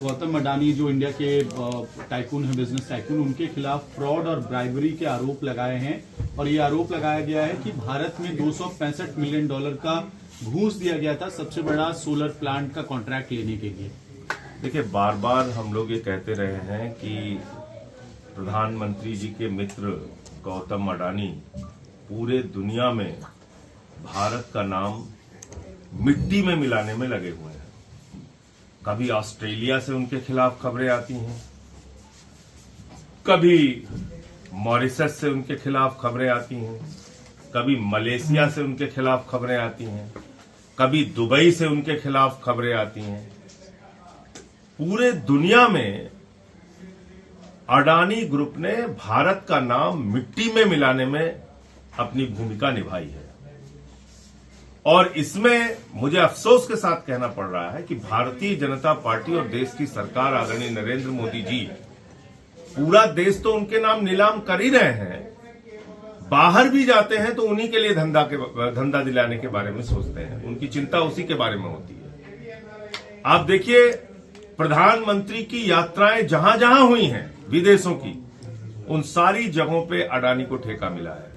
गौतम अडानी जो इंडिया के टाइकून है, बिजनेस टाइकून, उनके खिलाफ फ्रॉड और ब्राइबरी के आरोप लगाए हैं और ये आरोप लगाया गया है कि भारत में $265 मिलियन का घूस दिया गया था सबसे बड़ा सोलर प्लांट का कॉन्ट्रैक्ट लेने के लिए। देखिए, बार बार हम लोग ये कहते रहे हैं कि प्रधानमंत्री जी के मित्र गौतम अडानी पूरे दुनिया में भारत का नाम मिट्टी में मिलाने में लगे हुए हैं। कभी ऑस्ट्रेलिया से उनके खिलाफ खबरें आती हैं, कभी मॉरिशस से उनके खिलाफ खबरें आती हैं, कभी मलेशिया से उनके खिलाफ खबरें आती हैं, कभी दुबई से उनके खिलाफ खबरें आती हैं। पूरे दुनिया में अडानी ग्रुप ने भारत का नाम मिट्टी में मिलाने में अपनी भूमिका निभाई है और इसमें मुझे अफसोस के साथ कहना पड़ रहा है कि भारतीय जनता पार्टी और देश की सरकार आदरणीय नरेंद्र मोदी जी पूरा देश तो उनके नाम नीलाम कर ही रहे हैं, बाहर भी जाते हैं तो उन्हीं के लिए धंधा दिलाने के बारे में सोचते हैं, उनकी चिंता उसी के बारे में होती है। आप देखिए, प्रधानमंत्री की यात्राएं जहां जहां हुई हैं विदेशों की, उन सारी जगहों पे अडानी को ठेका मिला है।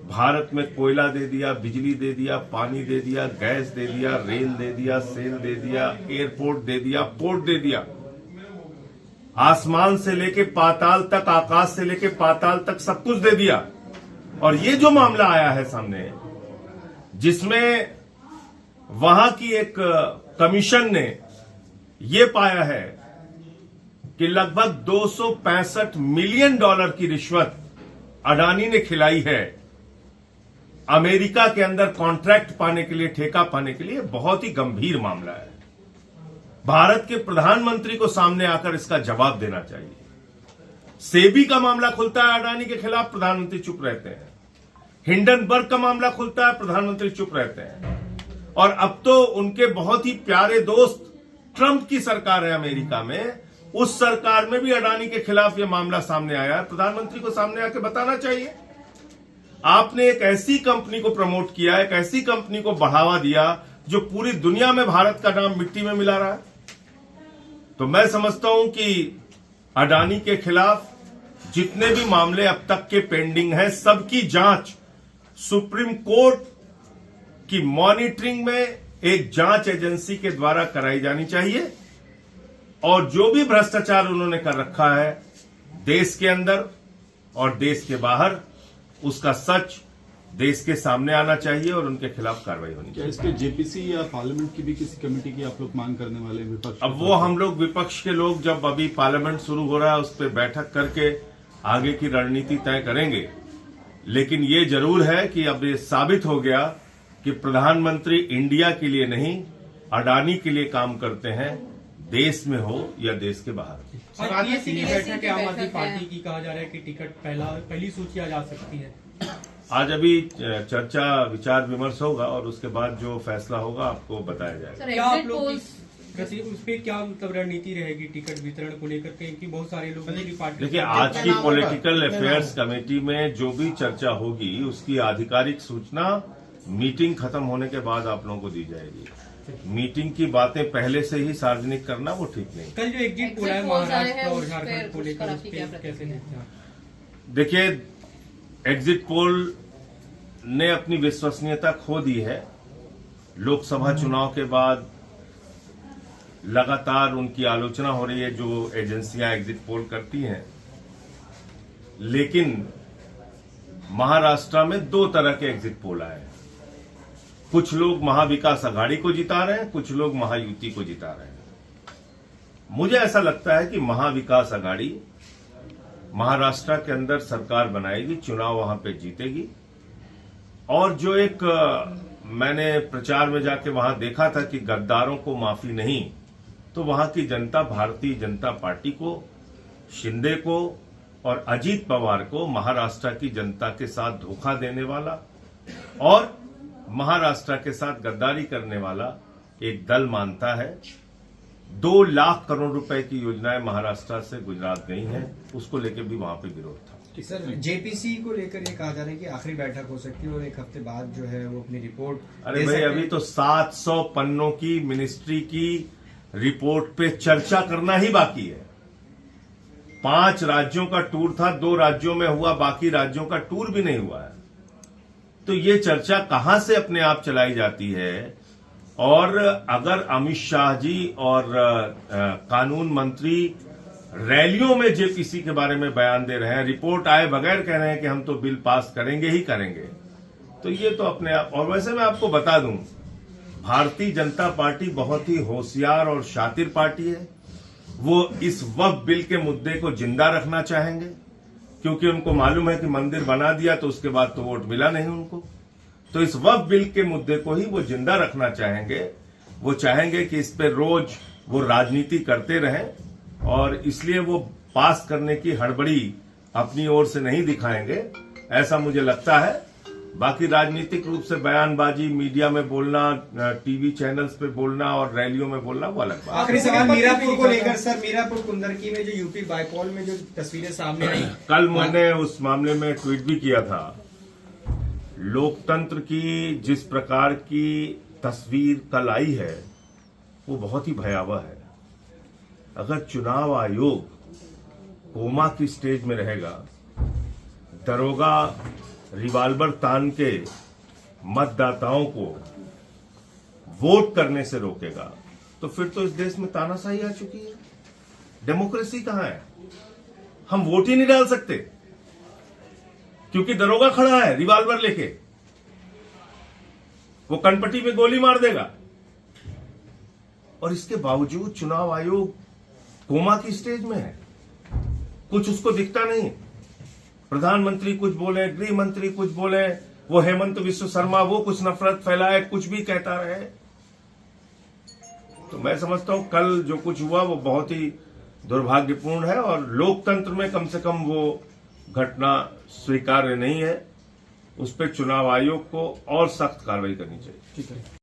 भारत में कोयला दे दिया, बिजली दे दिया, पानी दे दिया, गैस दे दिया, रेल दे दिया, सेल दे दिया, एयरपोर्ट दे दिया, पोर्ट दे दिया, आसमान से लेके पाताल तक, आकाश से लेके पाताल तक सब कुछ दे दिया। और ये जो मामला आया है सामने, जिसमें वहां की एक कमीशन ने ये पाया है कि लगभग $265 मिलियन की रिश्वत अडानी ने खिलाई है अमेरिका के अंदर कॉन्ट्रैक्ट पाने के लिए, ठेका पाने के लिए, बहुत ही गंभीर मामला है। भारत के प्रधानमंत्री को सामने आकर इसका जवाब देना चाहिए। सेबी का मामला खुलता है अडानी के खिलाफ, प्रधानमंत्री चुप रहते हैं। हिंडनबर्ग का मामला खुलता है, प्रधानमंत्री चुप रहते हैं। और अब तो उनके बहुत ही प्यारे दोस्त ट्रंप की सरकार है अमेरिका में, उस सरकार में भी अडानी के खिलाफ यह मामला सामने आया है। प्रधानमंत्री को सामने आकर बताना चाहिए। आपने एक ऐसी कंपनी को प्रमोट किया, एक ऐसी कंपनी को बढ़ावा दिया जो पूरी दुनिया में भारत का नाम मिट्टी में मिला रहा है। तो मैं समझता हूं कि अडानी के खिलाफ जितने भी मामले अब तक के पेंडिंग हैं, सबकी जांच सुप्रीम कोर्ट की मॉनिटरिंग में एक जांच एजेंसी के द्वारा कराई जानी चाहिए। और जो भी भ्रष्टाचार उन्होंने कर रखा है देश के अंदर और देश के बाहर, उसका सच देश के सामने आना चाहिए और उनके खिलाफ कार्रवाई होनी चाहिए। क्या इसके जेपीसी या पार्लियामेंट की भी किसी कमेटी की आप लोग मांग करने वाले हैं विपक्ष? अब वो हम लोग विपक्ष के लोग जब अभी पार्लियामेंट शुरू हो रहा है उस पर बैठक करके आगे की रणनीति तय करेंगे। लेकिन ये जरूर है कि अब ये साबित हो गया कि प्रधानमंत्री इंडिया के लिए नहीं, अडानी के लिए काम करते हैं, देश में हो या देश के बाहर। और आईएससी की बैठक आम आदमी पार्टी की कहा जा रहा है कि टिकट पहली सूची आ जा सकती है। आज अभी चर्चा विचार विमर्श होगा और उसके बाद जो फैसला होगा आपको बताया जाएगा। क्या आप लोग उस पर क्या मतलब रणनीति रहेगी टिकट वितरण को लेकर के, कि बहुत सारे लोग पार्टी। देखिए, आज की पॉलिटिकल अफेयर्स कमेटी में जो भी चर्चा होगी उसकी आधिकारिक सूचना मीटिंग खत्म होने के बाद आप लोगों को दी जाएगी। मीटिंग की बातें पहले से ही सार्वजनिक करना वो ठीक नहीं। कल जो एग्जिट पोल है महाराष्ट्र और झारखंड को लेकर, उस पर कैसे देखते हैं? देखिए, एग्जिट पोल ने अपनी विश्वसनीयता खो दी है। लोकसभा चुनाव के बाद लगातार उनकी आलोचना हो रही है जो एजेंसियां एग्जिट पोल करती हैं। लेकिन महाराष्ट्र में दो तरह के एग्जिट पोल आए हैं। कुछ लोग महाविकास आघाड़ी को जिता रहे हैं, कुछ लोग महायुति को जिता रहे हैं। मुझे ऐसा लगता है कि महाविकास आघाड़ी महाराष्ट्र के अंदर सरकार बनाएगी, चुनाव वहां पे जीतेगी। और जो एक मैंने प्रचार में जाके वहां देखा था कि गद्दारों को माफी नहीं, तो वहां की जनता भारतीय जनता पार्टी को, शिंदे को और अजीत पवार को महाराष्ट्र की जनता के साथ धोखा देने वाला और महाराष्ट्र के साथ गद्दारी करने वाला एक दल मानता है। 2 लाख करोड़ रुपए की योजनाएं महाराष्ट्र से गुजरात गई हैं, उसको लेकर भी वहां पे विरोध था। सर, जेपीसी को लेकर ये कहा जा रहा है कि आखिरी बैठक हो सकती है और एक हफ्ते बाद जो है वो अपनी रिपोर्ट। अरे भाई, अभी तो 700 पन्नों की मिनिस्ट्री की रिपोर्ट पे चर्चा करना ही बाकी है। 5 राज्यों का टूर था, 2 राज्यों में हुआ, बाकी राज्यों का टूर भी नहीं हुआ है। तो ये चर्चा कहां से अपने आप चलाई जाती है? और अगर अमित शाह जी और कानून मंत्री रैलियों में जेपीसी के बारे में बयान दे रहे हैं, रिपोर्ट आए बगैर कह रहे हैं कि हम तो बिल पास करेंगे ही करेंगे, तो ये तो अपने आप। और वैसे मैं आपको बता दूं, भारतीय जनता पार्टी बहुत ही होशियार और शातिर पार्टी है। वो इस वक्फ बिल के मुद्दे को जिंदा रखना चाहेंगे, क्योंकि उनको मालूम है कि मंदिर बना दिया तो उसके बाद तो वोट मिला नहीं उनको। तो इस वक्फ बिल के मुद्दे को ही वो जिंदा रखना चाहेंगे। वो चाहेंगे कि इस पे रोज वो राजनीति करते रहें, और इसलिए वो पास करने की हड़बड़ी अपनी ओर से नहीं दिखाएंगे, ऐसा मुझे लगता है। बाकी राजनीतिक रूप से बयानबाजी, मीडिया में बोलना, टीवी चैनल्स पे बोलना और रैलियों में बोलना, वो अलग बात है। आखिरी सवाल मीरापुर को लेकर सर, मीरापुर कुंदरकी में जो यूपी बाईपोल में जो तस्वीरें सामने आई, कल मैंने उस मामले में ट्वीट भी किया था। लोकतंत्र की जिस प्रकार की तस्वीर कल आई है वो बहुत ही भयावह है। अगर चुनाव आयोग कोमा की स्टेज में रहेगा, दरोगा रिवाल्वर तान के मतदाताओं को वोट करने से रोकेगा, तो फिर तो इस देश में तानाशाही आ चुकी है। डेमोक्रेसी कहां है? हम वोट ही नहीं डाल सकते क्योंकि दरोगा खड़ा है रिवाल्वर लेके, वो कनपट्टी में गोली मार देगा। और इसके बावजूद चुनाव आयोग कोमा की स्टेज में है, कुछ उसको दिखता नहीं। प्रधानमंत्री कुछ बोले, गृह मंत्री कुछ बोले, वो हेमंत विश्व शर्मा वो कुछ नफरत फैलाए, कुछ भी कहता रहे। तो मैं समझता हूं कल जो कुछ हुआ वो बहुत ही दुर्भाग्यपूर्ण है, और लोकतंत्र में कम से कम वो घटना स्वीकार्य नहीं है। उस पर चुनाव आयोग को और सख्त कार्रवाई करनी चाहिए। ठीक है।